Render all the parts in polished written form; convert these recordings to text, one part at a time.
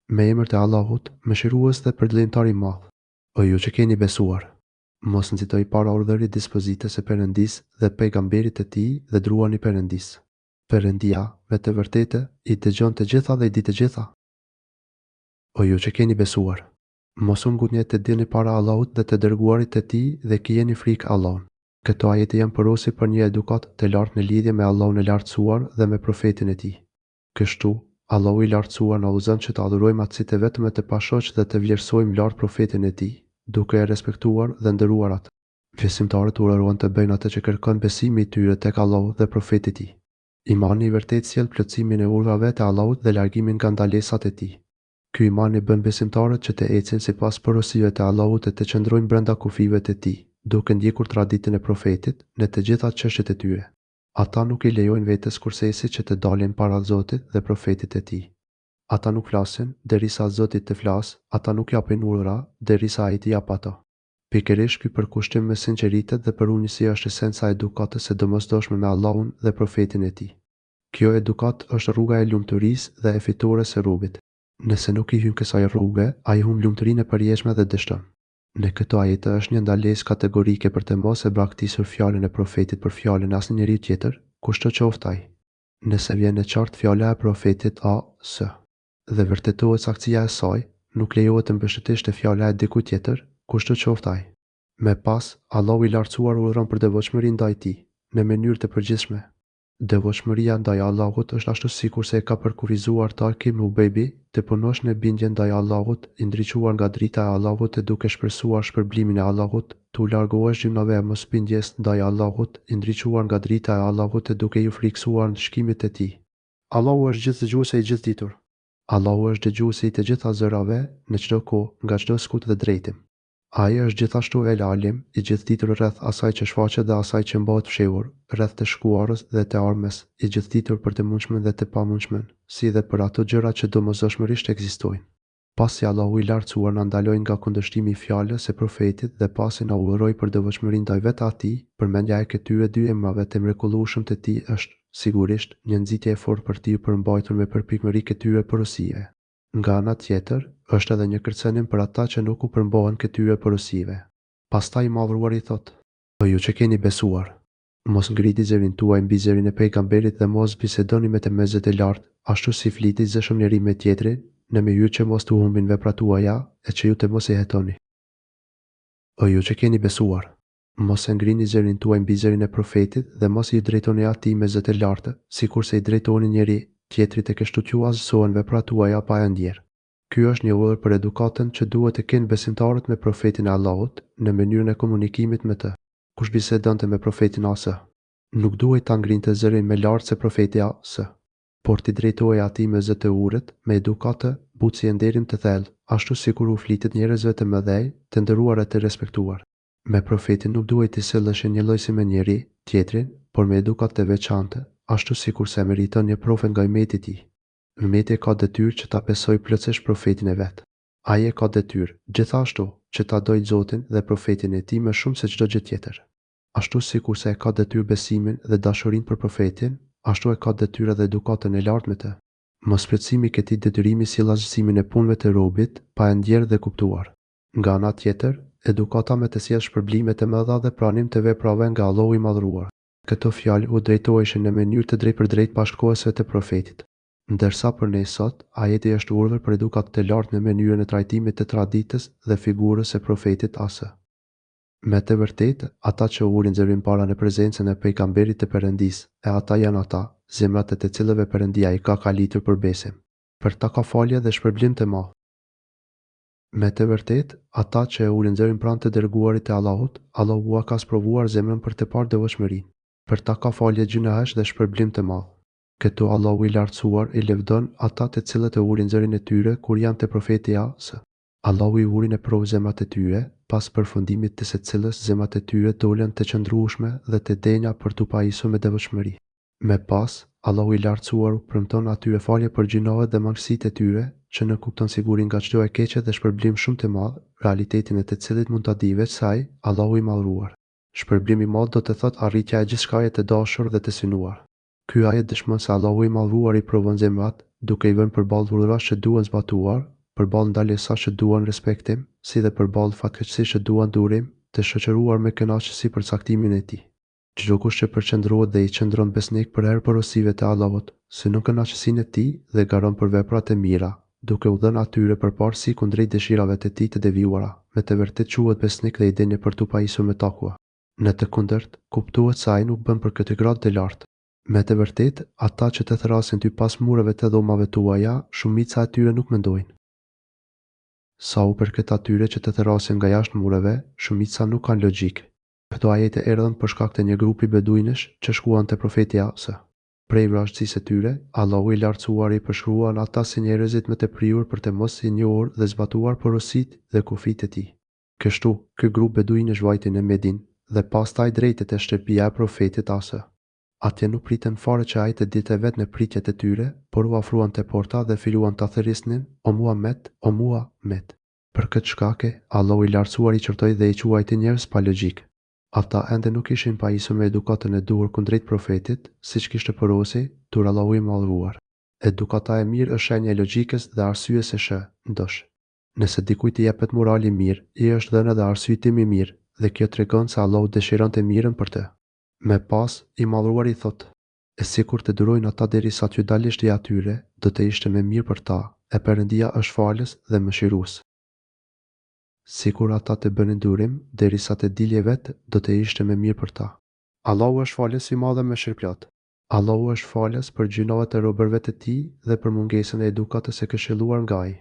Me emër të Allahut, mëshirues dhe përdlimtar i madh. O ju që keni besuar, mos nxitoj para urdhërit dispozitës së Perëndisë dhe pejgamberit të tij dhe druani Perëndisë. Perëndia, me të vërtetë, i dëgjon të gjitha dhe i di të gjitha. O ju që keni besuar, mos u ngutni të dilni para Allahut dhe të dërguarit të tij dhe kijeni frikë Allahun. Këto ajete janë porosi për një edukat të lartë në lidhje me Allahun e lartësuar dhe me profetin e tij. Kështu, Allahu i lartësuar na udhëzon që të adhurojmë atësit e vetëm të pashoq dhe të vlerësojmë lart profetin e tij, duke e respektuar dhe nderuar atë. Besimtarët urdhërohen të bëjnë atë që kërkon besimi i tyre tek Allahu dhe profeti i tij. Imani i vërtetë sjell plotësimin e urdhrave të Allahut dhe largimin nga ndalesat e tij. Ky iman i bën besimtarët që të ecin sipas porosive të Allahut e të qëndrojnë brenda kufive të tij, duke ndjekur traditën e profetit në të gjitha çështjet e tyre. Ata nuk i lejojnë vetes kursesi që të dalin para Zotit dhe profetit e tij. Ata nuk flasin derisa Zoti të flasë, ata nuk japin urdhra derisa ai t'i jap ato. Pikërisht ky përkushtim me sinqeritet dhe përunjësi është esenca e edukatës së domosdoshme me Allahun dhe profetin e tij. Kjo edukat është rruga e lumturisë dhe e fitores së rrugit. Nëse nuk i hyn kësaj rruge, ai humb lumturinë e përjetshme dhe dështon. Në këto ajete është një ndalesë kategorike për të mos e braktisur fjalën e profetit për fjalën e asnjëri tjetër, kushto qoftë ai. Nëse vjen në qartë fjala e profetit A.S. dhe vërtetohet saktësia e saj, nuk lejohet të mbështetesh te fjala e dikujt tjetër, kushto qoftë ai. Me pas, Allahu i lartësuar urdhëron për devotshmëri ndaj tij, në mënyrë të përgjithshme. Devotshmëria ndaj Allahut është ashtu sikurse e ka përkufiztuar Talib ibn Ubejbi të punosh në bindje ndaj Allahut, i ndriçuar nga drita e Allahut e duke shpresuar shpërblimin e Allahut, tu largohesh gjymave e mosbindjes ndaj Allahut, i ndriçuar nga drita e Allahut e duke ju frikësuar në shkimit e tij. Allahu është gjithdëgjuesi i gjithditur. Allahu është dëgjuesi i të gjitha zërave, në çdo kohë, nga çdo skut dhe drejtim. Ai është gjithashtu El Alim, i gjithditur rreth asaj që shfaqet dhe asaj që mbahet fshehur, rreth të shkuarës dhe të armës, i gjithditur për të mundshmën dhe të pamundshmën, si dhe për ato gjëra që domosdoshmërisht ekzistojnë. Pasi Allahu i lartësuar na ndaloi nga kundërshtimi i fjalës së profetit dhe pasi na urdhëroi për devotshmërinë ndaj vetë atij, përmendja e këtyre dy emrave të mrekullueshëm të tij është sigurisht një nxitje e fortë për t'i përmbajtur me përpikëri këtyre porosive. Nga ana tjetër, është edhe një kërcënim për ata që nuk u përmbahen këtyre porosive. Pastaj i Madhëruari thotë: O ju që keni besuar, mos ngriti zërin tuaj mbi zërin e pejgamberit dhe mos bisedoni me të mezet e lartë, ashtu si fliti zëshëm njëri me tjetrin, në mënyrë që mos të humbin veprat tuaja e që ju të mos i hetoni. O ju që keni besuar, mos e ngrini zërin tuaj mbi zërin e profetit dhe mos i drejtoni atij me zë të lartë, sikurse i drejtoni njëri tjetrit e kështu t'ju azësohen veprat tuaja pa e ndjerë. Ky është një urdhër për edukatën që duhet të kenë besimtarët me profetin e Allahut në mënyrën e komunikimit me të. Kush bisedonte me profetin A.S. nuk duhet ta ngrinte zërin më lart se profeti A.S. por t'i drejtohej atij me zë të urët, me edukatë, butësi e nderim të thellë, ashtu sikur u flitet njerëzve të mëdhej, të nderuar e të respektuar. Me profetin nuk duhet të sillesh një lloj si me njëri tjetrin, por me edukat të veçantë, ashtu sikurse meriton një profet nga ummeti i tij. Ummeti ka detyrë që ta besojë plotësisht profetin e vet. Ai e ka detyrë, gjithashtu, që ta dojë Zotin dhe profetin e tij më shumë se çdo gjë tjetër. Ashtu sikurse e ka detyrë besimin dhe dashurinë për profetin, ashtu e ka detyrë edhe edukatën e lartë me të. Mosplotësimi i këtij detyrimi sjell asgjësimin e punëve të robit, pa e ndjerë dhe kuptuar. Nga ana tjetër, edukata me të sjell shpërblime të mëdha dhe pranim të veprave nga Allahu i Madhëruar. Këto fjalë u drejtoheshin në mënyrë të drejtpërdrejtë bashkëkohësve të profetit. Ndërsa për ne sot, ajeti është urdhër për edukat të lartë në mënyrën e trajtimit të traditës dhe figurës së profetit A.S. Me të vërtetë, ata që ulin zërin para në prezencën e pejgamberit të Perëndisë, e ata janë ata, zemrat e të cilëve Perëndia i ka kalitur për besim. Për ta ka falje dhe shpërblim të madh. Me të vërtetë, ata që ulin zërin pranë të dërguarit të Allahut, Allahu ka sprovuar zemrën për të parë devotshmërinë. Për ta ka falje gjunahesh dhe shpërblim të madh. Këtu Allahu i lartësuar i lëvdon ata të cilët e ulin zërin e tyre kur janë te profeti A.S. Allahu i uri në provë zemrat e tyre, pas përfundimit të së cilës zemrat e tyre dolen të qëndrueshme dhe të denja për t'u pajisur me devotshmëri. Me pas, Allahu i lartësuar u premton atyre falje për gjinohet dhe mangësitë e tyre, që në kupton sigurin nga çdo e keqe dhe shpërblim shumë të madh, realitetin e të cilit mund ta di veç saj, Allahu i Madhëruar. Shpërblim i madh do të thotë arritja e gjithçkaje të dashur dhe të synuar. Ky ajet dëshmon se Allahu i Madhëruar i provon zemrat, duke i vënë përballë urdhrash që duhen zbatuar, përballë ndalesa që duan respektim, si dhe përballë fatkeqësisë që duan durim, të shoqëruar me kënaqësi për caktimin e tij. Çdo kush që përqendrohet dhe i qëndron besnik për herë porosive të Allahut, synon kënaqësinë e tij dhe garon për veprat e mira, duke u dhënë atyre përparësi kundrejt dëshirave të tij të devijuara, me të vërtetë quhet besnik dhe i denjë për tu pajisur me takua. Në të kundërt, kuptohet se ai nuk bën për këtë gradë të lartë. Me të vërtetë, ata që të thrasin ty pas mureve të dhomave tuaja, shumica e tyre nuk mendojnë. Sa u përket atyre që të thrasin nga jashtë mureve, shumica nuk kanë logjik. Këto ajete erdhën për shkak të një grupi beduinësh që shkuan te profeti Asa. Prej vrasësisë së tyre, Allahu i lartësuar i përshkruan ata si njerëzit më të prirur për të mos i njohur dhe zbatuar porositë dhe kufijtë e tij. Kështu, ky grup beduinësh vajti në Medinë dhe pastaj drejtet e shtëpia e profetit Asa. Atje nuk pritën fare që ai të dilte vetë në pritjet e tyre, por u afruan te porta dhe filluan ta thërrisnin: "O Muhammed, o Muhammed." Për këtë shkake, Allahu i lartësuar i qortoi dhe i quajti njerëz pa logjik. Ata ende nuk ishin pajisur me edukatën e duhur kundrejt profetit, siç kishte porosi, tur Allahu i madhëruar. Edukata e mirë është shenjë e logjikës dhe arsyes së ndosh. Nëse dikujt i jepet morali mirë, i është dhënë edhe arsyetimi i mirë, dhe kjo tregon se Allahu dëshiron të mirën për të. Me pas, i madhruar i thot: "E sikur të durojnë ata derisa t'ju dalësh ti atyre, do të ishte më mirë për ta, e Perëndia është falës dhe mëshirues. Sikur ata të bënin durim, derisa të dilje vetë, do të ishte më mirë për ta." Allahu është falës i madh dhe mëshirplot. Allahu është falës për gjunat e robërve të tij dhe për mungesën e edukatës së këshilluar nga ai.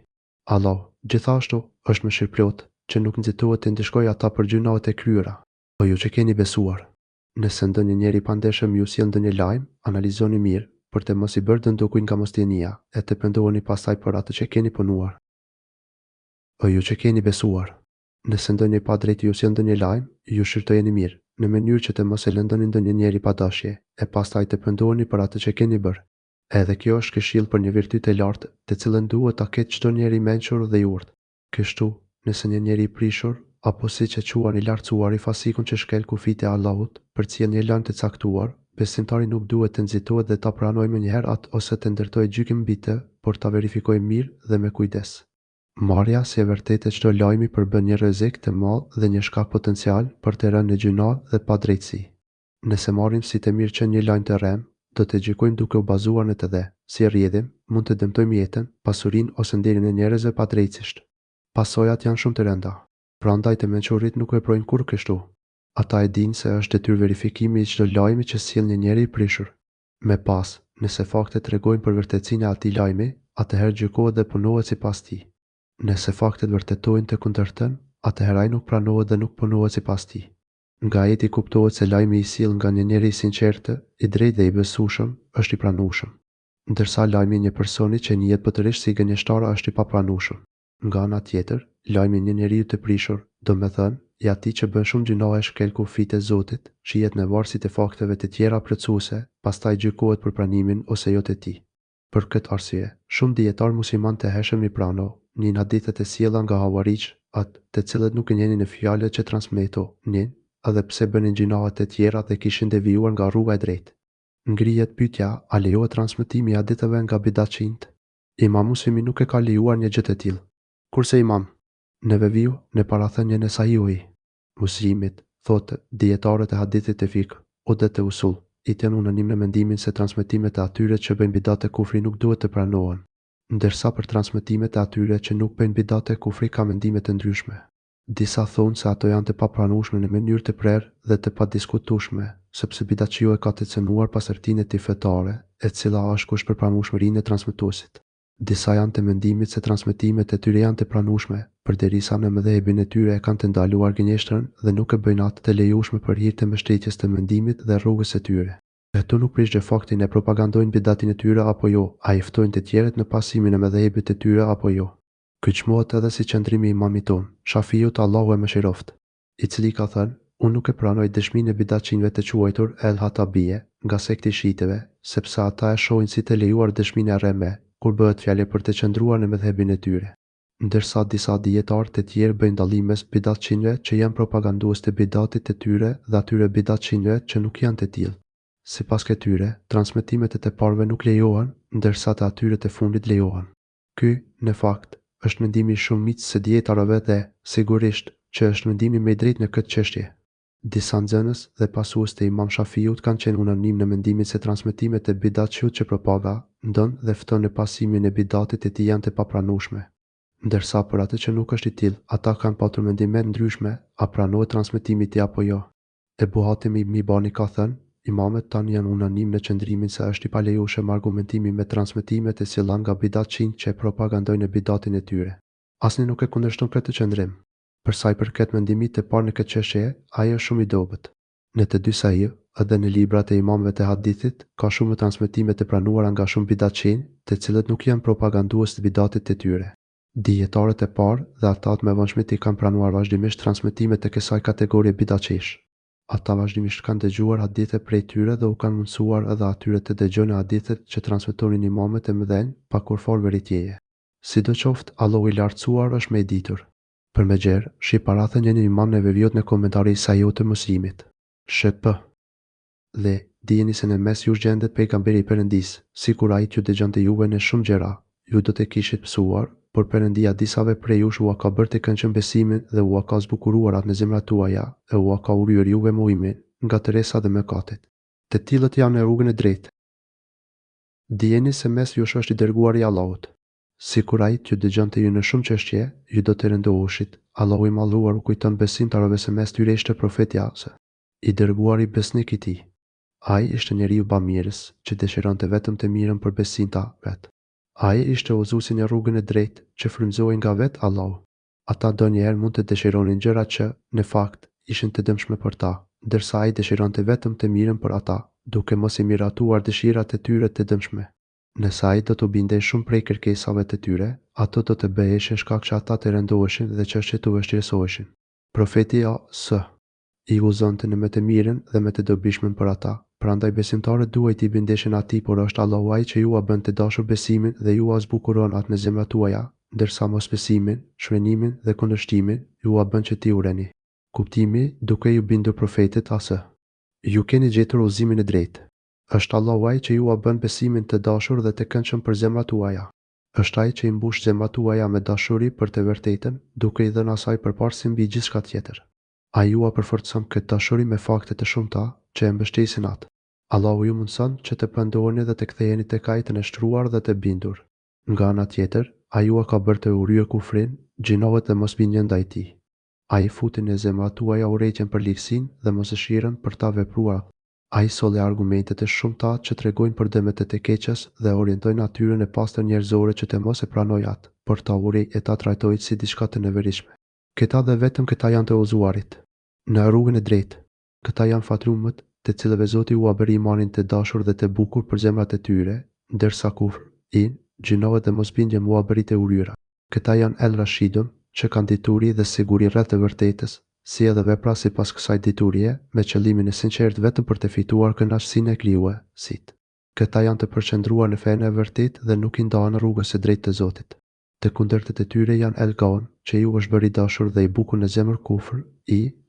Allahu, gjithashtu, është mëshirplot, që nuk nxitohet të ndëshkojë ata për gjunat e kryera. O ju që keni besuar, nëse ndonjë njeri pandeshëm ju sjell ndonjë lajm, analizoni mirë, për të mos i bërë dëm dukujt nga mosdienia, e të pendoheni pastaj për atë që keni punuar. O ju që keni besuar, nëse ndonjë i padrejt ju sjell ndonjë lajm, ju shërtojeni mirë, në mënyrë që të mos e lëndoni ndonjë njeri pa dashje, e pastaj të pendoheni për atë që keni bërë. Edhe kjo është këshill për një virtyt e lartë, të cilën duhet ta ketë çdo njeri i mençur dhe i urtë. Kështu, nëse një njeri i prishur, apo siç e quan i lartësuar i fasikun që shkel kufijtë e Allahut, përcjell një lajm të caktuar, besimtari nuk duhet të nxitohet dhe ta pranojë mënjëherë atë ose të ndërtojë gjykim mbi të, por ta verifikojë mirë dhe me kujdes. Marrja si e vërtetë e çdo lajmi përbën një rrezik të madh dhe një shkak potencial për të rënë në gjuna dhe padrejtësi. Nëse marrim si të mirë që një lajm të rrem, do të gjykojmë duke u bazuar në të dhe, si rrjedhim, mund të dëmtojmë jetën, pasurinë ose nderin e njerëzve padrejtësisht. Pasojat janë shumë të rënda. Prandaj të mençurit nuk veprojnë kurrë kështu. Ata e dinë se është detyrë verifikimi i çdo lajmi që sjell një njeri i prishur. Me pas, nëse faktet tregojnë për vërtetësinë e atij lajmi, atëherë gjykohet dhe punohet sipas tij. Nëse faktet vërtetojnë të kundërtën, atëherë ai nuk pranohet dhe nuk punohet sipas tij. Nga ajeti kuptohet se lajmi i sjell nga një njeri i sinqertë, i drejtë dhe i besueshëm, është i pranueshëm, ndërsa lajmi i një personi që njihet potërisht si gënjeshtar është i papranueshëm. Nga ana tjetër, lajmi i një njeriu të prishur, domethënë, i atij që bën shumë gjinoa e shkel kufijtë e Zotit, shihet në varësi të fakteve të tjera plotësuese, pastaj gjykohet për pranimin ose jo të tij. Për këtë arsye, shumë dietar musliman të hershëm i pranon hadithet e sjella nga Hawarij, atë të cilët nuk e njenin në fjalët që transmetonin, edhe pse bënin gjinoa të tjera dhe kishin devijuar nga rruga e drejtë. Ngrihet pyetja, a lejohet transmetimi i haditheve nga bidatçinët? Imam Muslimi nuk e ka lejuar një gjë të tillë. Kurse Imam Neveviu, në parathënien e Sahihut Muslimit, thotë dietarët e hadithit të fik, ose të usul, i janë unanim në mendimin se transmetimet e atyre që bëjnë bidat e kufri nuk duhet të pranohen, ndërsa për transmetimet e atyre që nuk bëjnë bidat e kufri ka mendime të ndryshme. Disa thonë se ato janë të papranueshme në mënyrë të prerë dhe të padiskutueshme, sepse bidatçiu e ka të cënuar pasardhëtinë e tij fetare, e cila është kusht për pranueshmërinë e transmetuesit. Disa janë të mendimit se transmetimet e tyre janë të pranueshme, përderisa në mëdhëbin e tyre e kanë të ndaluar gënjeshtrën dhe nuk e bëjnë atë të lejueshme për hir të mbështetjes të mendimit dhe rrugës së tyre. Këto nuk prish faktin e propagandojnë bidatin e tyre apo jo, a i ftojnë të tjerët në pasimin e mëdhëbit të tyre apo jo. Ky çmohet edhe si qëndrimi i imamit ton, Shafiut Allahu e mëshiroft, i cili ka thënë: "Unë nuk e pranoj dëshminë e bidatçinëve të quajtur el-Hatabie nga sekti shiteve, sepse ata e shohin si të lejuar dëshminë e rreme, kur bëhet fjalë për të qëndruar në mëdhëbin e tyre." Ndërsa disa dietarë të tjerë bëjnë dallim mes bidatçinëve që janë propagandues të bidatit të tyre dhe atyre bidatçinëve që nuk janë të tillë. Sipas këtyre, transmetimet e të parëve nuk lejohen, ndërsa të atyre të fundit lejohen. Ky, në fakt, është mendimi I shumicës së dietarëve dhe, sigurisht, që është mendimi më I drejtë në këtë çështje. Disa nxënës dhe pasues të Imam Shafiut kanë qenë unanim në mendimin se transmetimet e bidatshut që propaga, ndon dhe fton në pasimin e bidatit e tij janë të papranueshme. Ndërsa për atë që nuk është I tillë, ata kanë patur mendime ndryshme, a pranohet transmetimi I tij apo jo. Ebu Hatim Ibn Hibani ka thënë, imamet tanë janë unanim në qëndrimin se është I palejueshëm argumentimi me transmetimet e sillan nga bidatçinj që e propagandojnë bidatin e tyre. Asnjë nuk e kundërshton këtë qëndrim. Për sa I përket mendimit të parë në këtë çështje, ai është shumë I dobët. Në të dy sahih, edhe në librat e imamëve të hadithit, ka shumë transmetime të pranuara nga shumë bidatçinj, të cilët nuk janë propagandues të bidatit të tyre. Dietarët e parë dhe ata më vonë I kanë pranuar vazhdimisht transmetimet e kësaj kategorie bidatçish. Ata vazhdimisht kanë dëgjuar hadithe prej tyre dhe u kanë mundsuar edhe atyre të dëgjojnë hadithet që transmetonin imamet e mëdhenj pa kur fol veritjeje. Sidoqoftë, Allahu I lartësuar është më I ditur. Për me gjerë, shi parathe një imam në vevjot në komentari I Sahihut të Muslimit. Shp. Dhe, dijeni se në mes jush gjendet pejgamberi I Perëndis, sikur ai t'ju dëgjonte juve në shumë gjëra, ju do të kishit pësuar, por Perëndia disave prej jush ua ka bërë të këndshëm besimin dhe ua ka zbukuruar atë në zemrat tuaja e ua ka urryer juve mohimin nga tëresa dhe mëkatet. Të tillët janë në rrugën e drejtë. Dijeni se mes jush është I dërguari I Allahut. Sikur ai t'ju dëgjonte ju në shumë çështje, ju do të rëndoheshit. Allahu I Madhëruar u kujton besimtarëve se mes tyre ishte profeti Asa, I dërguari besnik I tij. Ai ishte njeriu bamirës, që dëshironte vetëm të mirën për besimtarët. Ai ishte udhëzuesi në rrugën e drejtë, që frymëzohej nga vetë Allahu. Ata donjëherë mund të dëshironin gjëra që, në fakt, ishin të dëmshme për ta, ndërsa ai dëshironte vetëm të mirën për ata, duke mos I miratuar dëshirat e tyre të dëmshme. Nëse ai do të bindej shumë prej kërkesave të tyre, ato do të bëheshin shkak që ata të rëndoheshin dhe çështjet të vështirësoheshin. Profeti A.S. I udhëzonte në më të mirën dhe më të dobishmen për ata, prandaj besimtarët duhet I bindeshin atij, por është Allahu ai që ju a bën të dashur besimin dhe ju a zbukuron atë në zemrat tuaja, ndërsa mosbesimin, shmenimin dhe kundërshtimin ju a bën që t'i urreni. Kuptimi duke ju bindur profetit A.S. Ju keni gjetur udhëzimin e drejtë. Është Allahu ai që ju a bën besimin të dashur dhe të këndshëm për zemrat tuaja. Është ai që I mbush zemrat tuaja me dashuri për të vërtetën, duke I dhënë asaj përparësi mbi gjithçka tjetër. Ai ju a përforcon këtë dashuri me fakte të shumta që e mbështesin atë. Allahu ju mundson që të pendoheni dhe të ktheheni tek ai të nështruar dhe të bindur. Nga ana tjetër, ai ju a ka bërë të urryer kufrin, gjinohet dhe mosbindjen ndaj tij. Ai futi në zemrat tuaja urrëtitjen për ligësinë dhe mosdëshirën për ta vepruar. Ai solli argumente të shumta që tregojnë për dëmet e të keqes dhe orientojnë natyrën e pastër njerëzore që të mos e pranojë atë, por ta urrejë e ta trajtojë si diçka të neveritshme. Këta dhe vetëm këta janë të udhëzuarit në rrugën e drejtë. Këta janë fatrumët, të cilëve Zoti u a bëri imanin të dashur dhe të bukur për zemrat e tyre, ndërsa kufr, gjinohet dhe mosbindje u a bëri të urryera. Këta janë El Rashidun, që kanë dituri dhe siguri rreth të vërtetës, si edhe vepra sipas kësaj diturie, me qëllimin e sinqertë vetëm për të fituar kënaqësinë e krijuesit. Këta janë të përqendruar në fenë e vërtetë dhe nuk I ndahen rrugës së drejtë të Zotit. Të kundërtët e tyre janë El Gaon, që ju është bëri dashur dhe I bukur në zemër kufër,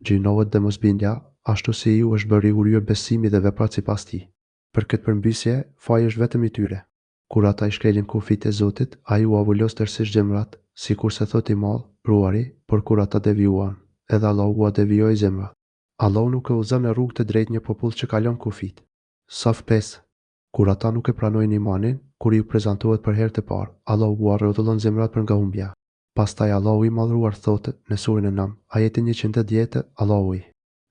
gjinohet dhe mosbindja, ashtu si ju është bëri urryer besimi dhe veprat sipas tij. Për këtë përmbysje, faji është vetëm I tyre. Kur ata I shkelin kufit e Zotit, ai u avulos tërësisht zemrat, sikurse thot I Madh, Ruari, por kur ata devijuan, edhe Allahu ua devijoi zemrat. Allahu nuk e udhëzon në rrugë të drejtë një popull që kalon kufit. Saf 5. Kur ata nuk e pranojnë imanin, kur ju prezantohet për herë të parë, Allahu ua rrotullon zemrat për nga humbja. Pastaj Allahu I Madhëruar thotë në surën An-Nam, ajeti 110, Allahu I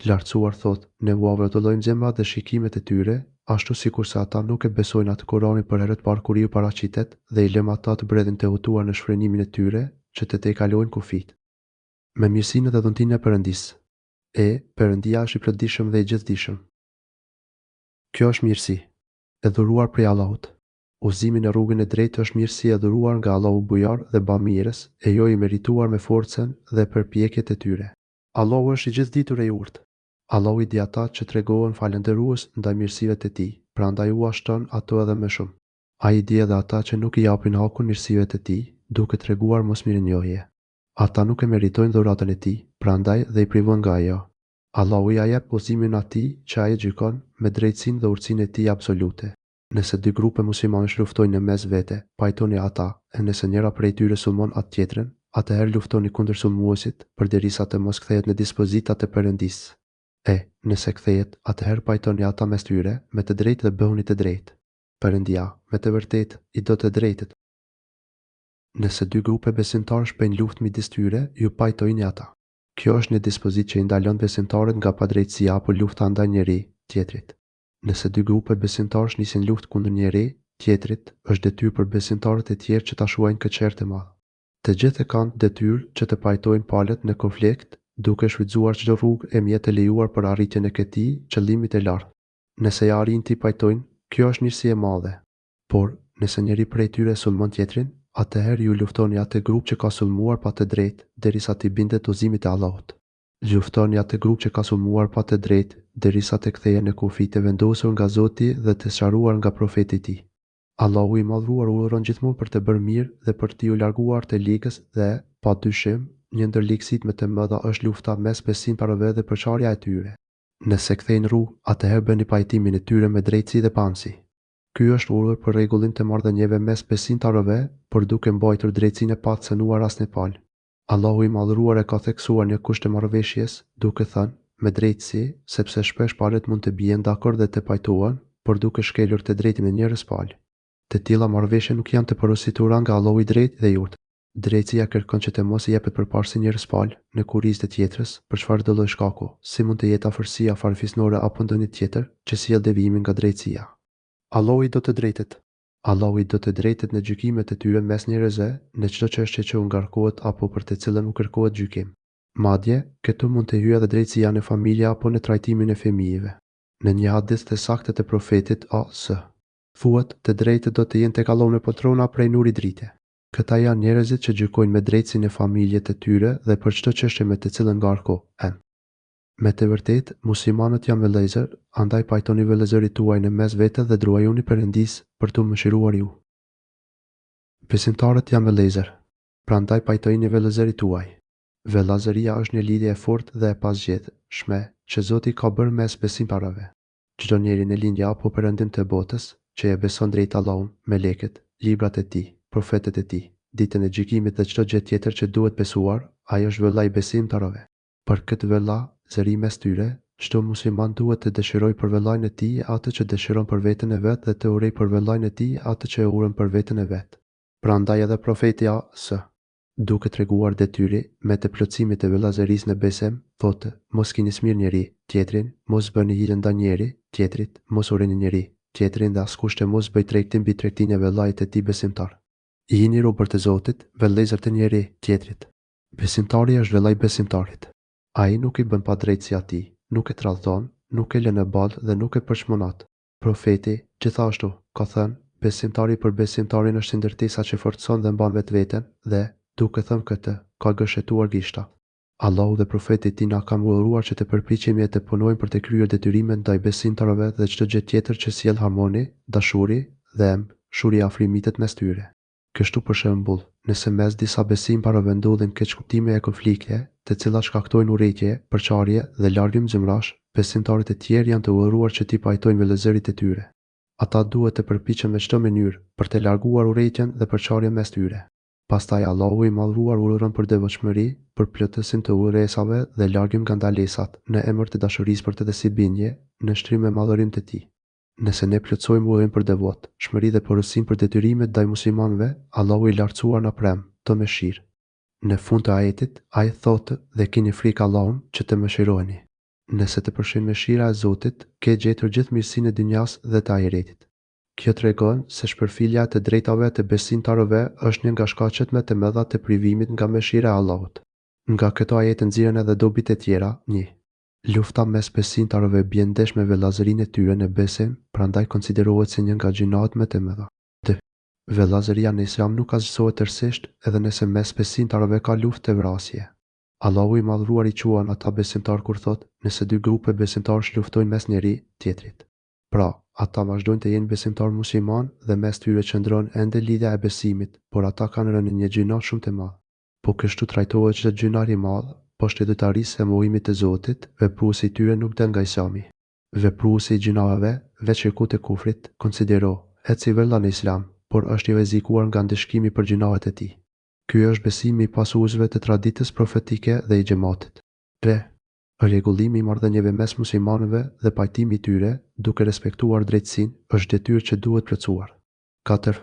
lartësuar thotë, ne u rrotullojmë zemrat dhe shikimet e tyre, ashtu sikurse ata nuk e besojnë atë Kur'anin për herë të parë kur ju paraqitet dhe I lëm ata të bredhin të hutuar në shfrenimin e tyre, që të tejkalojnë kufit. Me mirësinë dhe dhuntinë e Perëndisë. Perëndia është I plotëdijshëm dhe I gjithdijshëm. Kjo është mirësi e dhuruar prej Allahut. Udhëzimi në rrugën e drejtë është mirësi e dhuruar nga Allahu Bujar dhe bamirës, e jo I merituar me forcën dhe përpjekjet e tyre. Allahu është I gjithditur e I urtë. Allahu I di ata që tregohen falëndërues ndaj mirësive të tij, prandaj u shton ato edhe më shumë. Ai di edhe ata që nuk I japin hakun mirësive të tij, duke treguar mosmirënjohje. Ata nuk e meritojnë dhuratën e tij, prandaj dhe I privon nga ajo. Allahu I jep udhëzimin atij që ai gjykon me drejtsinë dhe urtësinë e tij absolute. Nëse dy grupe muslimanësh luftojnë në mes vete, pajtoni ata, e nëse njëra prej tyre sulmon atë tjetrën, atëherë luftoni kundër sulmuesit, përderisa të mos kthehet në dispozitat e Perëndisë. Nëse kthehet, atëherë pajtoni ata mes tyre me të drejtë dhe bëhuni të drejtë. Perëndia, me të vërtetë, i do të drejtët. Nëse dy grupe besimtarë shpejnë luftë midis tyre, ju pajtojini ata. Kjo është një dispozitë që i ndalon besimtarët nga padrejtësia apo lufta ndaj njëri tjetrit. Nëse dy grupe besimtarësh nisin luftë kundër njëri tjetrit, është detyrë për besimtarët e tjerë që ta shuajnë këtë çert të madh. Të gjithë e kanë detyrë që të pajtojnë palët në konflikt, duke shfrytzuar çdo rrugë e mjet të lejuar për arritjen e këtij qëllimi të lartë. Nëse ja arrin ti pajtojnë, kjo është mirësi e madhe. Por nëse njëri prej tyre sulmon tjetrin, atëherë ju luftoni atë grup që ka sulmuar pa të drejtë, derisa t'i bindet udhëzimit të Allahut. Luftoni atë grup që ka sulmuar pa të drejtë, derisa të kthehen në kufi të vendosur nga Zoti dhe të sqaruar nga profeti i tij. Allahu i madhruar urdhëron gjithmonë për të bërë mirë dhe për t'i larguar të ligës dhe, padyshim, një ndër ligësitë më të mëdha është lufta mes besimtarëve dhe përçarja e tyre. Nëse kthejnë rrugë, atëherë bëni pajtimin e tyre me drejtësi dhe pamësi. Ky është urdhër për rregullim të marrëdhënieve mes besimtarëve, por duke mbajtur drejtsinë e pa cënuar asnjë palë. Allahu i madhruar e ka theksuar një kusht të marrëveshjes, duke thënë, me drejtësi, sepse shpesh palët mund të bien dakord dhe të pajtohen, por duke shkelur të drejtën e njërës palë. Të tilla marrëveshje nuk janë të porositura nga Allahu i drejtë dhe i urtë. Drejtësia kërkon që të mos i jepet përparësi njërës palë në kurrizë të tjetrës, për çfarë do lloj shkaku, si mund të jetë afërsia farefisnore apo ndonjë tjetër që sjell devijimin nga drejtësia. Allahu i do të drejtet. Allahu i do të drejtet në gjykimet e tyre mes njerëzve, në çdo çështje që u ngarkohet apo për të cilën u kërkohet gjykim. Madje, këtu mund të hyjë edhe drejtësia në familje apo në trajtimin e fëmijëve. Në një hadith të saktë të profetit A.S. thuhet, të drejtët do të jenë tek Allahu në poltrona prej nuri drite. Këta janë njerëzit që gjykojnë me drejtësinë e familjet e tyre dhe për çdo çështje me të cilën ngarkohen. Me të vërtetë, muslimanët janë vëllezër, andaj pajtoni vëllezërit tuaj në mes vete dhe druajuni Perëndisë për t'u mëshiruar ju. Besimtarët janë vëllezër, prandaj pajtojini vëllezërit tuaj. Vëllazëria është një lidhje e fortë dhe e pazgjedhshme që Zoti ka bërë mes besimtarëve. Çdo njeri në lindje apo perëndim të botës, që e beson drejt Allahun, melekët, librat e tij, profetët e tij, ditën e gjykimit dhe çdo gjë tjetër që duhet besuar, ai është vëllai i besimtarëve. Për këtë vëllazëri mes tyre, çdo musliman duhet të dëshirojë për vëllain e tij atë që dëshiron për veten e vet dhe të urrejë për vëllain e tij atë që e urren për veten e vet. Prandaj edhe profeti A.S. duke treguar detyri me të plotësimit të vëllazërisë në besim, thotë: mos keni smir njëri tjetrin, mos bëni hile ndaj njëri tjetrit, mos urreni njëri tjetrin dhe askush të mos bëj tregtim mbi tregtinë e vëllait të tij besimtar. Jini robër të Zotit, vëllezër të njëri tjetrit. Besimtari është vëllai besimtarit. Ai nuk i bën pa drejtësi atij, nuk e tradhton, nuk e lën në ballë dhe nuk e përçmonat. Profeti, gjithashtu, ka thënë: besimtari për besimtarin është si ndërtesa që forcon dhe mban vetveten dhe, duke thënë këtë, ka gëshetuar gishta. Allahu dhe profeti i tij na kanë urdhëruar që të përpiqemi e të punojmë për të kryer detyrimet ndaj besimtarëve dhe çdo gjë tjetër që sjell harmoni, dashuri dhe shuri afrimitet mes tyre. Kështu për shembull, nëse mes disa besimtarëve ndodhin keqkuptime e konflikte, të cilat shkaktojnë urrëtie, përçarje dhe largim zemrash, besimtarët e tjerë janë të urdhëruar që t'i pajtojnë vëllezërit e tyre. Ata duhet të përpiqen me çdo mënyrë për të larguar urrëtien dhe përçarjen mes tyre. Pastaj Allahu i madhruar urdhëron për devotshmëri, për plotësim të urresave dhe largim nga ndalesat, në emër të dashurisë për të dhe si bindje, në shtrim me madhërim të tij. Nëse ne plotësojmë urdhën për devot, shmëri dhe porosinë për detyrimet ndaj muslimanëve, Allahu i lartësuar na prem të mëshirë. Në fund të ajetit, ai thotë: dhe keni frikë Allahun që të mëshironi. Nëse të përfshin mëshira e Zotit, ke gjetur gjithë mirësinë e dynjas dhe të ahiretit. Kjo tregon se shpërfillja të drejtave të besimtarëve është një nga shkaqet më të mëdha të privimit nga mëshira e Allahut. Nga këto ajete nxirren edhe dobit e tjera. 1. Lufta mes besimtarëve bie ndesh me vëllazërinë e tyre në besim, prandaj konsiderohet si një nga gjinat më të mëdha. 2. Vëllazëria në Islam nuk asgjësohet tërësisht edhe nëse mes besimtarëve ka luftë e vrasje. Allahu i madhruar i quan ata besimtar kur thot: nëse dy grupe besimtarësh luftojnë mes njëri tjetrit. Pra, ata vazhdojnë të jenë besimtar musliman dhe mes tyre qëndron ende lidhja e besimit, por ata kanë rënë në një gjinat shumë të madh. Po kështu trajtohet çdo gjinat i madh, po shtedëtarisë e mohimit të Zotit, vepruesi i tyre nuk del nga Islami. Vepruesi i gjinave, veç shirkut e kufrit, konsidero, eci vëlla në islam, por është i rrezikuar nga ndëshkimi për gjinahet e tij. Ky është besimi i pasuesve të traditës profetike dhe i xhamatit. 3. Rregullimi i marrëdhënieve mes muslimanëve dhe pajtimi i tyre, duke respektuar drejtësinë, është detyrë që duhet plotësuar. 4.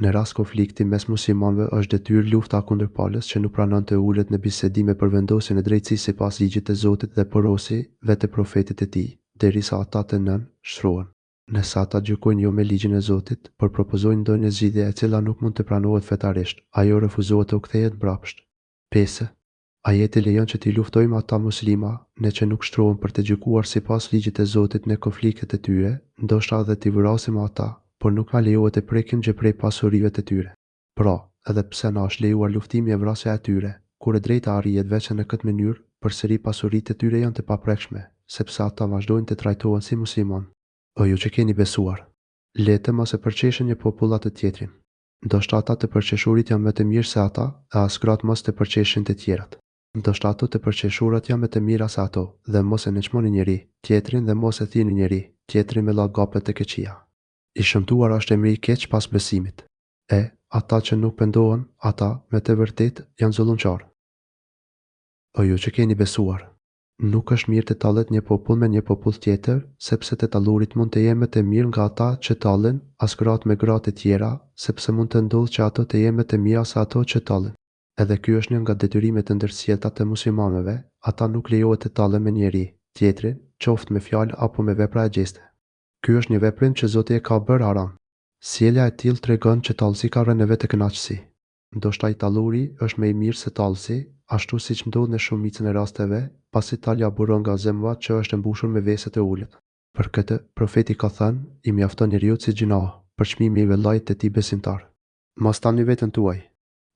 Në rast konflikti mes muslimanëve është detyrë lufta kundër palës që nuk pranon të ulet në bisedime për vendosjen e drejtësisë sipas ligjit të Zotit dhe porosi vetë profetit e tij, derisa ata të shtrohen. Nëse ata gjykojnë jo me ligjin e Zotit, por propozojnë ndonjë zgjidhje e cila nuk mund të pranohet fetarisht, ajo refuzohet të u kthehet mbrapsht. 5. Ajeti lejon që t'i luftojmë ata muslima, ne që nuk shtrohen për të gjykuar sipas ligjit e Zotit në konfliktet e tyre, ndoshta edhe t'i vrasim ata, por nuk na lejohet të prekim gjë prej pasurive të tyre. Pra, edhe pse na është lejuar luftimi e vrasja e tyre, kur e drejta arrihet veç në këtë mënyrë, përsëri pasuritë e tyre janë të paprekshme, sepse ata vazhdojnë të trajtohen si musliman. O ju që keni besuar, lete mos e përqeshin një popullat të tjetrin. Ndoshta ata të përqeshurit janë më të mirë se ata, e as gratë mos të përqeshin të tjerat. Ndoshta ato të përqeshurat janë më të mira se ato, dhe mos e nënçmoni njëri tjetrin dhe mos e thini njëri tjetrin me llogape të keqia. I shëmtuar është emri i keq pas besimit. Ata që nuk pendohen, ata me të vërtet janë zullumqar. O ju që keni besuar, nuk është mirë të tallet një popull me një popull tjetër, sepse të tallurit mund të jenë të mirë nga ata që tallen, as gratë me gratë të tjera, sepse mund të ndodhë që ato të jenë të mira se ato që tallen. Edhe ky është një nga detyrimet e ndërsjellta të muslimanëve, ata nuk lejohet të tallen me njëri tjetrin, qoftë me fjalë apo me vepra e gjeste. Ky është një veprim që Zoti e ka bërë haram. Sjellja e tillë tregon që tallësi ka rënë vetë kënaqësi. Ndoshta i talluri është më i mirë se tallësi, ashtu siç ndodh në shumicën e rasteve, pasi talja buron nga zemra që është e mbushur me vese të ulët. Për këtë, profeti ka thënë, i mjafton njeriu si gjinoh, për çmimin e vëllait të tij besimtar. Mos tani veten tuaj.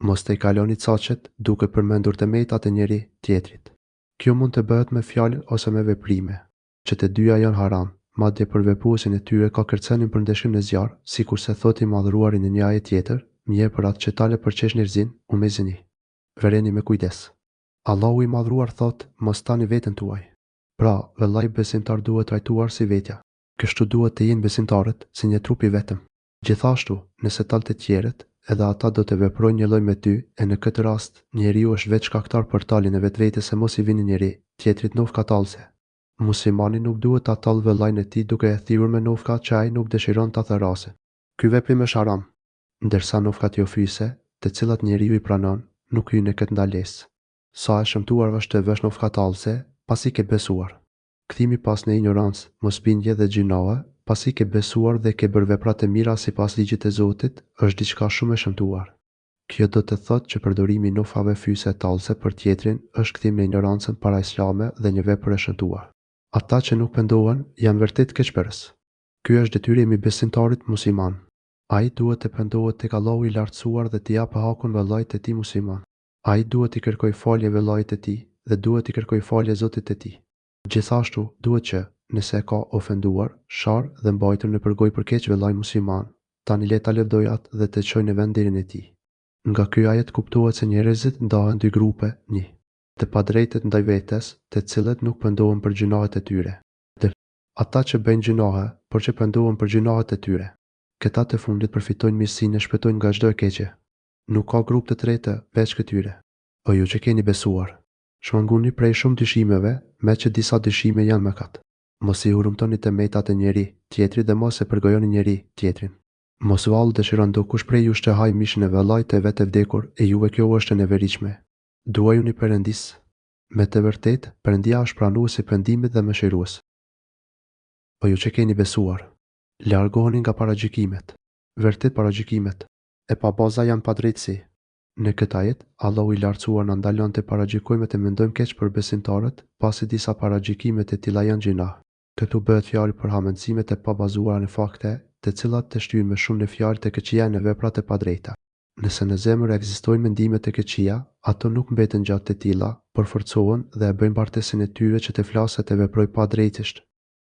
Mos të i kaloni caqet duke përmendur të metat e njëri tjetrit. Kjo mund të bëhet me fjalë ose me veprime, që të dyja janë haram. Madje për vepruesin e tyre ka kërcenin për ndeshim në zjarr, sikurse thotë i madhruari në një ajet tjetër, mirë për atë që tale përqesh njerëzin, u me zini. Vereni me kujdes. Allahu i madhruar thotë, mos tani veten tuaj. Pra, vëllai besimtar duhet trajtuar si vetja. Kështu duhet të jenë besimtarët si një trup i vetëm. Gjithashtu, nëse talë të tjerët, edhe ata do të veprojnë një lloj me ty, e në këtë rast, njeriu është vetë shkaktar për taljen e vetvetes se mos i vini njeri tjetrit nofka tallse. Muslimani nuk duhet ta tallë vëllain e tij duke e thirrur me nofka që ai nuk dëshiron ta therrasë. Ky veprim është haram, ndërsa nofkat jofyse, të cilat njeriu i pranon, nuk hyn në këtë ndalesë. Sa e shëmtuar është të vesh nofka tallse, pasi ke besuar. Kthimi pas në ignorancë, mosbindje dhe gjinohe, pasi ke besuar dhe ke bërë vepra të mira sipas ligjit të Zotit, është diçka shumë e shëmtuar. Kjo do të thotë që përdorimi i nofave fyse tallse për tjetrin është kthim në ignorancën para islame dhe një vepër e shëmtuar. Ata që nuk pendohen janë vërtet keqbërës. Ky është detyrimi i besimtarit musliman. Ai duhet të pendohet tek Allahu i lartësuar dhe t'i japë hakun vëllait të tij musliman. Ai duhet t'i kërkojë falje vëllait të tij dhe duhet t'i kërkojë falje Zotit të tij. Gjithashtu, duhet që, nëse ka ofenduar, sharr dhe mbajtur në përgojë për keq vëllai musliman, tani le ta lëvdoj atë dhe të çojë në vendirin e tij. Nga ky ajet kuptohet se njerëzit ndahen dy grupe, një të padrejtët ndaj vetes, të cilët nuk pendohen për gjunahet e tyre. Ata që bëjnë gjunahe, por që pendohen për gjunahet e tyre. Këta të fundit përfitojnë mirësinë e shpëtojnë nga çdo e keqe. Nuk ka grup të tretë veç këtyre. O ju që keni besuar, shmanguni prej shumë dyshimeve, me që disa dyshime janë mëkat. Mos i hurumtoni të metat e njeri tjetrit dhe mos e përgojoni njeri tjetrin. Mos vallu dëshiron dokush prej jush të haj mishin e vëllait të vetë vdekur e juve kjo është e neveritshme. Duajuni Perëndis. Me të vërtetë, Perëndia është pranuesi i pendimit dhe mëshirues. O ju që keni besuar, largohuni nga paragjykimet. Vërtet paragjykimet e pa baza janë padrejtësi. Në këtë ajet, Allahu i lartësuar na ndalon të paragjykojmë të mendojmë keq për besimtarët, pasi disa paragjykimet e tilla janë gjina. Këtu bëhet fjalë për hamendësimet e pa bazuara në fakte, të cilat të shtyjnë më shumë në fjalë të këqija në veprat e padrejta. Nëse në zemër ekzistojnë mendime të këqija, ato nuk mbeten gjatë të tilla, por forcohen dhe e bëjnë bartësinë e tyre që të flasë të veprojë padrejtisht.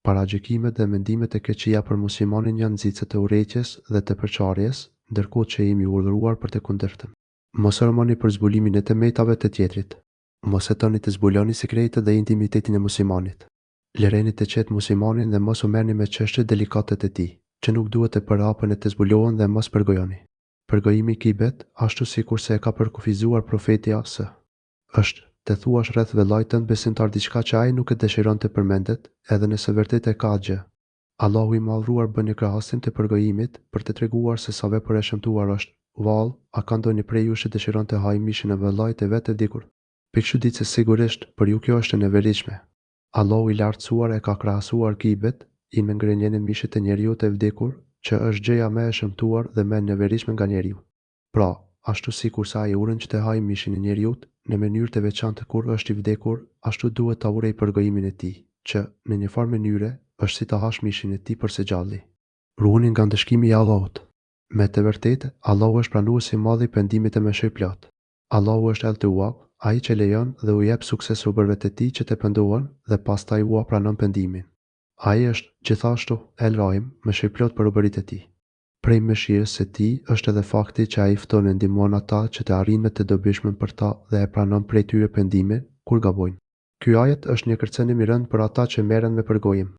Paragjykimet dhe mendimet e këqija për muslimanin janë nxitse të urrëqjes dhe të përçarjes, ndërkohë që jemi urdhëruar për të kundërtën. Mos harmoni për zbulimin e të metave të tjetrit. Mos hetoni të zbuloni sekretet dhe intimitetin e muslimanit. Lëreni të qetë muslimanin dhe mos u merrni me çështjet delikate të tij, që nuk duhet të përhapen e të zbulohen dhe mos përgojoni. Përgojimi i kibet, ashtu sikurse e ka përkufizuar profeti AS, është të thuash rreth vëllait tënd besimtar diçka që ai nuk e dëshiron të përmendet, edhe nëse vërtet e ka gjë. Allahu i Madhruar bën një krahasim të përgojimit për të treguar se sa vepër e shëmtuar është. Vallë, a ka ndonjë prej jush që dëshiron të hajë mishin e vëllait të vet të vdekur? Pikështu ditë se sigurisht për ju kjo është e neveritshme. Allahu i lartësuar e ka krahasuar kibet me ngrënien e mishit të njeriu të vdekur, që është gjëja më e shëmtuar dhe më e neveritshme nga njeriu. Pra, ashtu sikur sa ai urën që të hajë mishin e njeriu në mënyrë të veçantë kur është i vdekur, ashtu duhet ta urej përgojimin e tij, që në një farë mënyre është si ta hash mishin e tij përse gjalli. Ruhuni nga ndëshkimi i Allahut. Me të vërtetë, Allahu është pranuesi i madh i pendimit të mëshirëplot. Allahu është El-Tawwab, ai që lejon dhe u jep sukses robërve të tij që të pendohen dhe pastaj u pranon pendimin. Ai është gjithashtu El-Rahim, mëshirëplot për robëritë e tij. Prej mëshirës së tij është edhe fakti që ai fton e ndihmon ata që të arrijnë të dobishmën për ta dhe e pranon prej tyre pendimin kur gabojnë. Ky ajet është një kërcënim i rënd për ata që merren me përgojim.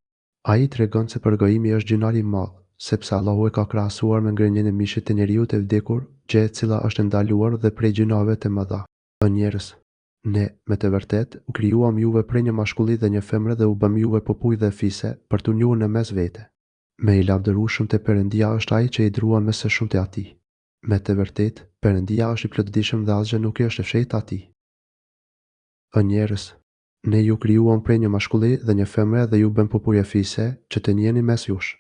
Ai tregon se përgojimi është gjinari i madh, sepse Allahu e ka krahasuar me ngrënien e mishit të njeriu të vdekur, gjë e cila është ndaluar dhe prej gjinave të mëdha. O njerëz, ne, me të vërtetë, u krijuam juve prej një mashkulli dhe një femre dhe u bëm juve popull dhe fise për t'u njohur në mes vete. Me i lavdërueshëm te Perëndia është ai që i druan me së shumti atij. Me të vërtetë, Perëndia është i plotëdijshëm dhe asgjë nuk është e fshehtë atij. O njerëz, ne ju krijuam prej një mashkulli dhe një femre dhe ju bëm popull e fise që të njiheni mes jush.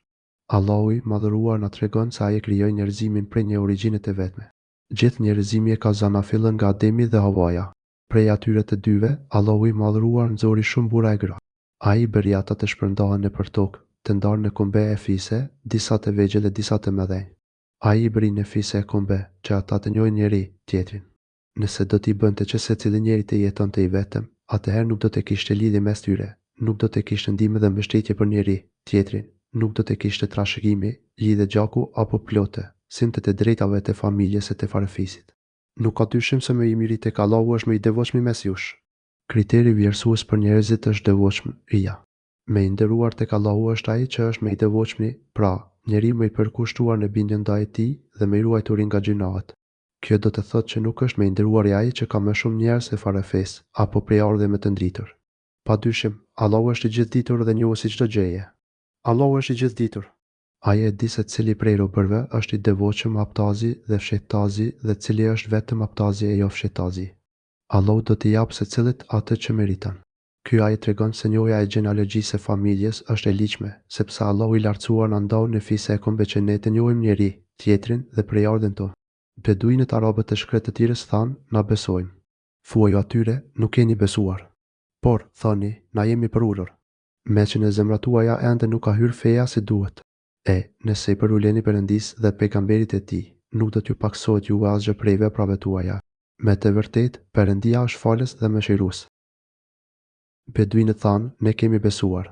Allahu i Madhëruar na tregon se ai e krijoi njerëzimin prej një origjine të vetme. Gjithë njerëzimi e ka zanafillën nga Ademi dhe Havaja. Prej atyre të dyve, Allahu i Madhëruar nxori shumë burra e gra. Ai bëri ata të shpërndahen nëpër tokë, të ndarë në kombe e fise, disa të vegjël e disa të mëdhenj. Ai i bëri në fise e kombe, që ata të njohin njëri tjetrin. Nëse do t'i bënte që secili njeri të jetonte i vetëm, atëherë nuk do të kishte lidhje mes tyre, nuk do të kishte ndihmë dhe mbështetje për njeri tjetrin, nuk do të kishte trashëgimi, lidhje gjaku apo plotë, simte të drejtave të familjes e të farefisit. Nuk ka dyshim se më i miri tek Allahu është më i devotshmi mes jush. Kriteri vlerësues për njerëzit është devotshmëria. Me i nderuar tek Allahu është ai që është më i devotshmi, pra, njeriu më i përkushtuar në bindje ndaj tij dhe më i ruajtur nga gjinohet. Kjo do të thotë që nuk është më i nderuar ai që ka më shumë njerëz se farefes apo prej ardhje më të ndritur. Padyshim, Allahu është i gjithditur dhe njohuesi çdo gjëje. Allahu është i gjithditur. Ai e di se cili prej robërve është i devotshëm haptazi dhe fshehtazi dhe cili është vetëm haptazi e jo fshehtazi. Allahu do t'i japë secilit atë që meriton. Ky ajet tregon se njohja e gjenealogjisë së familjes është e ligjshme, sepse Allahu i lartësuar na ndau në fise e kombe që ne të njohim njëri tjetrin dhe prej ardhen tonë. Beduinët arabët të shkretë të tjerës thanë, na besojmë. Thuaju atyre, nuk keni besuar. Por, thoni, na jemi përulur. Me që në zemrat tuaja ende nuk ka hyrë feja si duhet. Nëse i përuleni Perëndisë dhe pejgamberit e tij, nuk do t'ju paksohet juve asgjë prej veprave tuaja. Me të vërtetë, Perëndia është falës dhe mëshirues. Beduinët thanë, ne kemi besuar.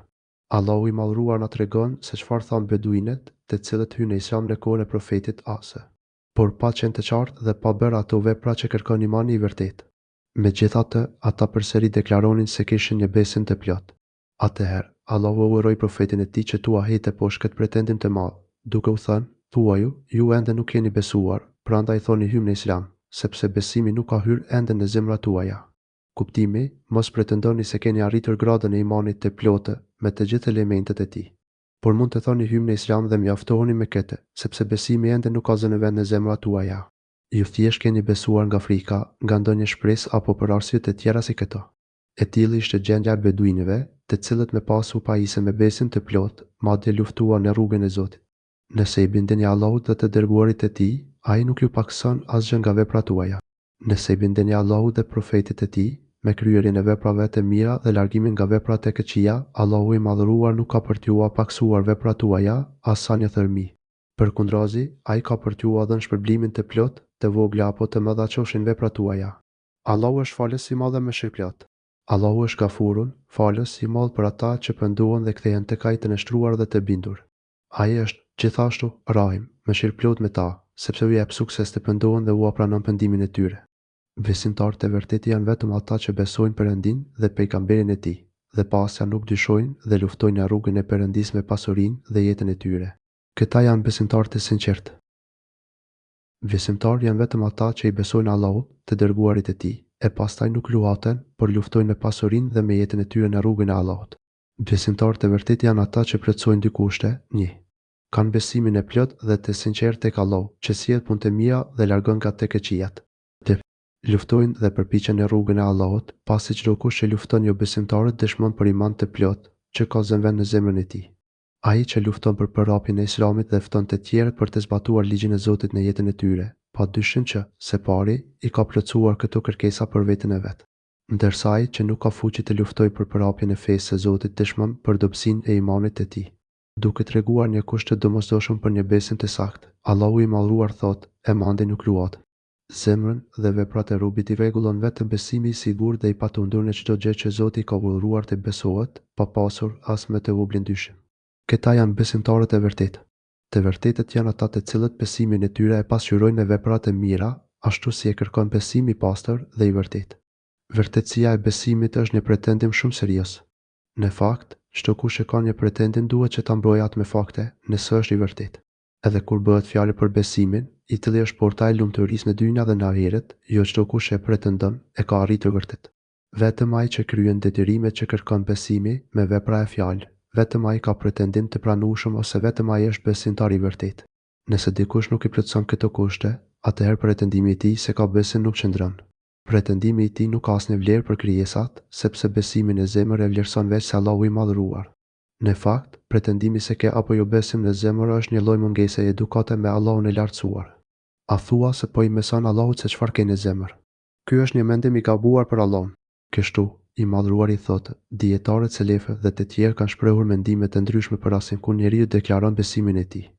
Allahu i Madhëruar na tregon se çfarë thanë beduinët, të cilët hyrën në Islam në kohën e profetit Ase. Por pa qenë të qartë dhe pa bërë ato vepra që kërkon imani i vërtetë. Megjithatë, ata përsëri deklaronin se kishin një besim të plotë. Atëherë, Allahu uroi profetin e tij që t'u ahete poshtë këtë pretendim të madh, duke u thënë, thuaju, ju ende nuk keni besuar, prandaj thoni hym në Islam, sepse besimi nuk ka hyrë ende në zemrat tuaja. Kuptimi, mos pretendoni se keni arritur gradën e imanit të plotë me të gjithë elementet e tij. Por mund të thoni hym në Islam dhe mjaftohuni me këtë, sepse besimi ende nuk ka zënë vend në zemrat tuaja. Ju thjesht keni besuar nga frika, nga ndonjë shpresë apo për arsye të tjera si këto. E tillë ishte gjendja e beduinëve, të cilët me pasu pajisën me besim të plotë, madje luftuan në rrugën e Zotit. Nëse i bindeni Allahut dhe të dërguarit e tij, ai nuk ju pakson asgjë nga veprat tuaja. Nëse i bindeni Allahut dhe profetit e tij, me kryerjen e veprave të mira dhe largimin nga veprat e këqija, Allahu i Madhëruar nuk ka për t'ju paksuar veprat tuaja as sa një thërmi. Përkundrazi, ai ka për t'ju dhënë shpërblimin të plotë, të vogla apo të mëdha qofshin veprat tuaja. Allahu është falës i madh dhe mëshirëplot. Allahu është Gafurun, falës i madh për ata që pendohen dhe kthehen tek ai të nështruar dhe të bindur. Ai është gjithashtu Rahim, mëshirëplot me ta, sepse u jep sukses të pendohen dhe u pranon pendimin e tyre. Besimtarët e vërtetë janë vetëm ata që besojnë Perëndin dhe pejgamberin e tij, dhe pasja nuk dyshojnë dhe luftojnë në rrugën e Perëndisë me pasurinë dhe jetën e tyre. Këta janë besimtarët e sinqertë. Besimtarë janë vetëm ata që i besojnë Allahut, të dërguarit e Tij, e pastaj nuk luaten, por luftojnë me pasurinë dhe me jetën e tyre në rrugën e Allahut. Besimtarët e vërtetë janë ata që plotësojnë dy kushte: 1. Kanë besimin e plot dhe të sinqertë tek Allahu, që sjell punë të mira dhe largon nga të keqijat. 2. Luftojnë dhe përpiqen në rrugën e Allahut, pasi çdo kush që lufton jo besimtarët dëshmon për iman të plot, që ka zënvend në zemrën e tij. Ai që lufton për përhapjen e Islamit dhe fton të tjerët për të zbatuar ligjin e Zotit në jetën e tyre, padyshim që, së pari, i ka plotësuar këto kërkesa për veten e vet. Ndërsa ai që nuk ka fuqi të luftojë për përhapjen e fesë së Zotit dëshmon për dobësinë e imanit të tij. Duke treguar një kusht të domosdoshëm për një besim të saktë, Allahu i Madhruar thotë: "E mande nuk luat." Zemrën dhe veprat e robit i rregullon vetëm besimi i sigurt dhe i patundur në çdo gjë që Zoti ka urdhëruar të besohet, pa pasur as më të vogël dyshim. Këta janë besimtarët e vërtetë. Të vërtetët janë ata të cilët besimin e tyre e pasqyrojnë me veprat e mira, ashtu si e kërkon besimi i pastër dhe i vërtetë. Vërtetësia e besimit është një pretendim shumë serioz. Në fakt, çdo kush që ka një pretendim duhet që ta mbrojë atë me fakte, nëse është i vërtetë. Edhe kur bëhet fjalë për besimin, i cili është porta e lumturisë në dynja dhe në ahiret, jo çdo kush që pretendon e ka arritur vërtet. Vetëm ai që kryen detyrimet që kërkon besimi me vepra e fjalë, vetëm ai ka pretendim të pranueshëm ose vetëm ai është besimtar i vërtetë. Nëse dikush nuk i plotëson këto kushte, atëherë pretendimi i tij se ka besim nuk qëndron. Pretendimi i tij nuk ka asnjë vlerë për krijesat, sepse besimin e zemër e vlerëson veç Allahu i Madhëruar. Në fakt, pretendimi se ke apo jo besim në zemër është një lloj mungese edukate me Allahun e lartësuar. A thua se po i mëson Allahut se çfarë ke në zemër? Ky është një mendim i gabuar për Allahun. Kështu, i Madhëruari thotë, dietarët selefe dhe të tjerë kanë shprehur mendime të ndryshme për rastin kur njeriu deklaron besimin e tij.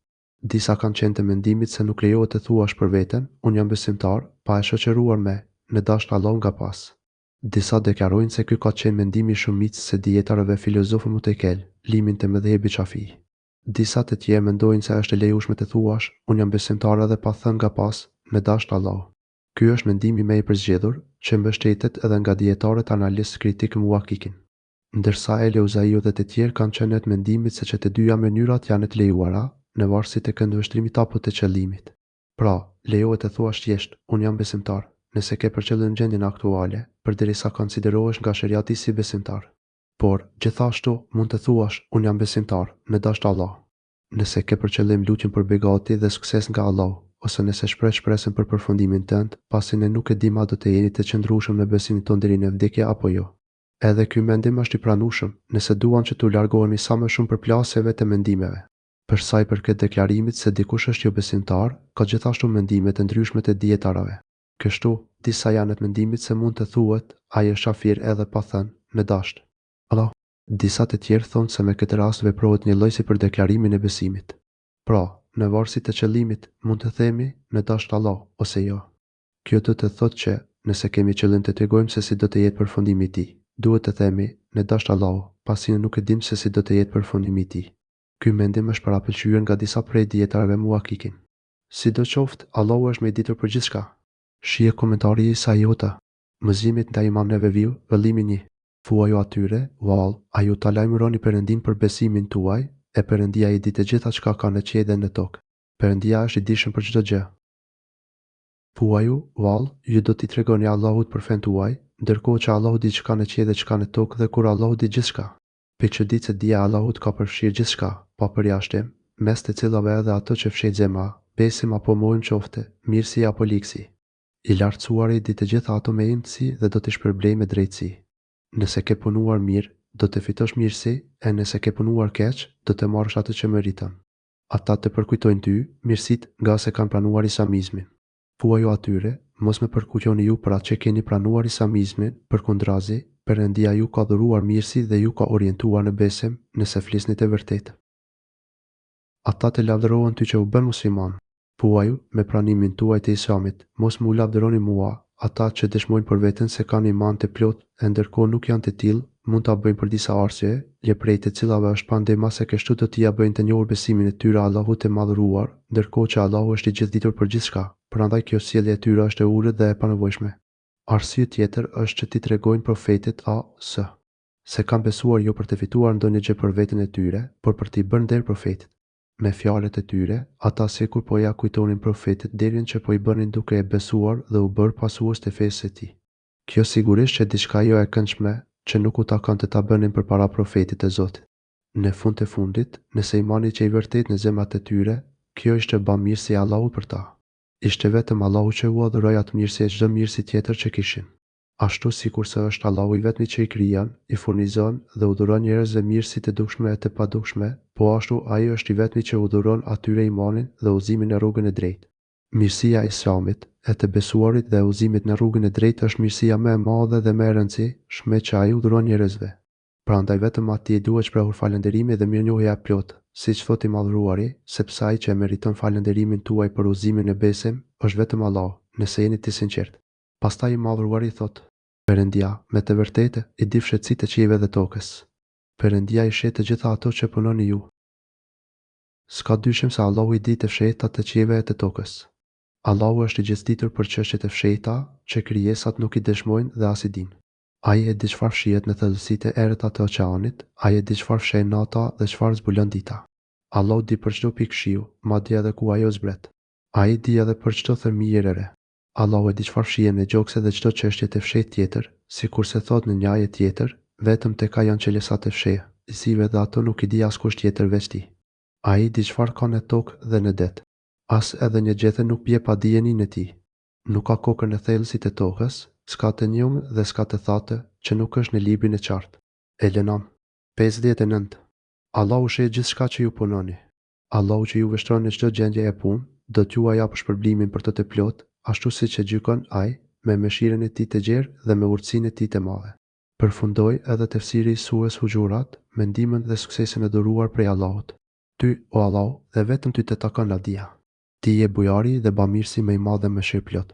Disa kanë qenë të mendimit se nuk lejohet të thuash për veten, unë jam besimtar, pa e shoqëruar me në dashur Allahun nga pas. Disa deklarojnë se ky ka qenë mendimi i shumicës së dietarëve filozofë mutekel, limin të mëdhëbit Shafi. Disa të tjerë mendojnë se është e lejueshme të thuash, unë jam besimtar edhe pa thënë nga pas, në dashur Allahu. Ky është mendimi më i përzgjedhur, që mbështetet edhe nga dietarët analistë kritik muhakikin. Ndërsa Eleuzaiu dhe të tjerë kanë qenë të mendimit se që të dyja mënyrat janë të lejuara, në varësi të këndvështrimit apo të qëllimit. Pra, lejohet të thuash thjesht, unë jam besimtar, nëse ke për qëllim gjendjen aktuale, përderisa konsiderohesh nga shariati si besimtar. Por, gjithashtu, mund të thuash, unë jam besimtar, në dashur Allah. Nëse ke për qëllim lutjen për begati dhe sukses nga Allahu, ose nëse shpreh shpresën për përfundimin tënd, pasi ne nuk e dim a do të jeni të qëndrueshëm në besimin tonë deri në vdekje apo jo. Edhe ky mendim është i pranueshëm, nëse duan që t'u largohemi sa më shumë përplasjeve të mendimeve. Për sa i përket deklarimit se dikush është jo besimtar, ka gjithashtu mendime të ndryshme të dietarëve. Kështu, disa janë të mendimit se mund të thuhet, ai është kafir edhe pa thënë, në dashur Allah. Disa të tjerë thonë se me këtë rast veprohet një lloj si për deklarimin e besimit. Pra, në varësi të qëllimit, mund të themi në dashur Allah ose jo. Kjo do të thotë që, nëse kemi qëllim të tregojmë se si do të jetë përfundimi i tij, duhet të themi në dashur Allah, pasi ne nuk e dim se si do të jetë përfundimi i tij. Ky mendim është parapëlqyer nga disa prej dietarëve muhakikin. Sidoqoftë, Allahu është më i ditur për gjithçka. Shije komentari i Sajota, mëzimit ndaj Imam Neveviu, vëllimi 1. Thuaju atyre, vallë, a ju ta lajmëroni Perëndin për besimin tuaj, e Perëndia i di të gjitha çka ka në qiell dhe në tokë. Perëndia është i dijshëm për çdo gjë. Thuaju, vallë, ju do t'i tregoni Allahut për fen tuaj, ndërkohë që Allahu di çka në qiell dhe çka në tokë dhe kur Allahu di gjithçka. Pikë që ditë se dija Allahut ka përfshirë gjithçka, pa përjashtim, mes të cilave edhe ato që fshet zemra, besim apo mohim qofte, mirësi apo ligësi. I lartësuari di të gjitha ato me imtësi dhe do t'i shpërblej me drejtësi. Nëse ke punuar mirë, do të fitosh mirësi, e nëse ke punuar keq, do të marrësh atë që meriton. Ata të përkujtojnë ty mirësit nga se kanë pranuar islamizmin. Thuaju atyre, mos më përkujtoni ju për atë që keni pranuar islamizmin, përkundrazi, Perëndia ju ka dhuruar mirësi dhe ju ka orientuar në besim, nëse flisni të vërtetë. Ata të lavdërohen ty që u bën musliman. Thuaju, me pranimin tuaj të islamit, mos më u lavdëroni mua, ata që dëshmojnë për veten se kanë iman të plot, e ndërkohë nuk janë të tillë, mund ta bëjnë për disa arsye, prej të cilave është pandema se kështu do t'i bëjnë të njohur besimin e tyre Allahut të Madhëruar, ndërkohë që Allahu është i gjithditur për gjithçka, prandaj kjo sjellje e tyre është e urrët dhe e panevojshme. Arsye tjetër është që t'i tregojnë profetit A.S. se kanë besuar jo për të fituar ndonjë gjë për veten e tyre, por për t'i bërë nder profetit. Me fjalët e tyre, ata sikur po ja kujtonin profetit derën që po i bënin duke e besuar dhe u bërë pasues të fesë së tij. Kjo sigurisht që diçka jo e këndshme që nuk u takon të ta bënin përpara profetit të Zotit. Në fund të fundit, nëse imani që i vërtet në zemrat e tyre, kjo ishte bamirësi e Allahut për ta. Ishte vetëm Allahu që u adhuroi atë mirësi e çdo mirësi tjetër që kishin. Ashtu sikurse është Allahu i vetmi që i krijon, i furnizon dhe udhëron njerëzve mirësi të dukshme e të padukshme, po ashtu ai është i vetmi që udhëron atyre imanin dhe udhëzimin në rrugën e drejtë. Mirësia e Islamit, e të besuarit dhe udhëzimit në rrugën e drejtë është mirësia më e madhe dhe më e rëndësishme që ai udhëron njerëzve. Prandaj vetëm atij duhet shprehur falënderimi dhe mirënjohja e plotë, siç thotë i Madhëruari, sepse ai që meriton falënderimin tuaj për udhëzimin e besim është vetëm Allahu, nëse jeni të sinqertë. Pastaj i Madhëruari thotë: Perëndia, me të vërtetë, i di fshëtësitë e qiejve dhe tokës. Perëndia i sheh të gjitha ato që punoni ju. S'ka dyshim se Allahu i di të fshehta të qiejve e të tokës. Allahu është i gjithëditur për çështjet e fshehta që krijesat nuk i dëshmojnë dhe as i dinë. Ai e di çfarë shihet në thellësitë e errëta të oqeanit, ai e di çfarë fshehin nata dhe çfarë zbulon dita. Allahu di për çdo pikë shiu, madje edhe ku ajo zbret. Ai di edhe për çdo thërmijë e re. Allahu e di çfarë fshihen në gjokse dhe çdo çështje të fshehtë tjetër, sikurse thot në një ajet tjetër, vetëm tek ai janë çelësat e fshehtë, zive dhe ato nuk i di askush tjetër veç tij. Ai di çfarë ka në tokë dhe në det. As edhe një gjethe nuk bie pa dijenin e tij. Nuk ka kokër në thellësitë e tokës, s'ka të njomë dhe s'ka të thatë që nuk është në librin e qartë. Elenam 59. Allahu sheh gjithçka që ju punoni. Allahu që ju vështron në çdo gjendje e punë, do t'ju japë shpërblimin për të plot, ashtu siç e gjykon ai, me mëshirën e tij të gjerë dhe me urtësinë e tij të madhe. Përfundoi edhe tefsiri i surës Huxhurat me ndihmën dhe suksesin e dhuruar prej Allahut. Ty, o Allahu, dhe vetëm ty të takon lavdia. Ti je bujari dhe bamirësi më i madh dhe mëshirëplot.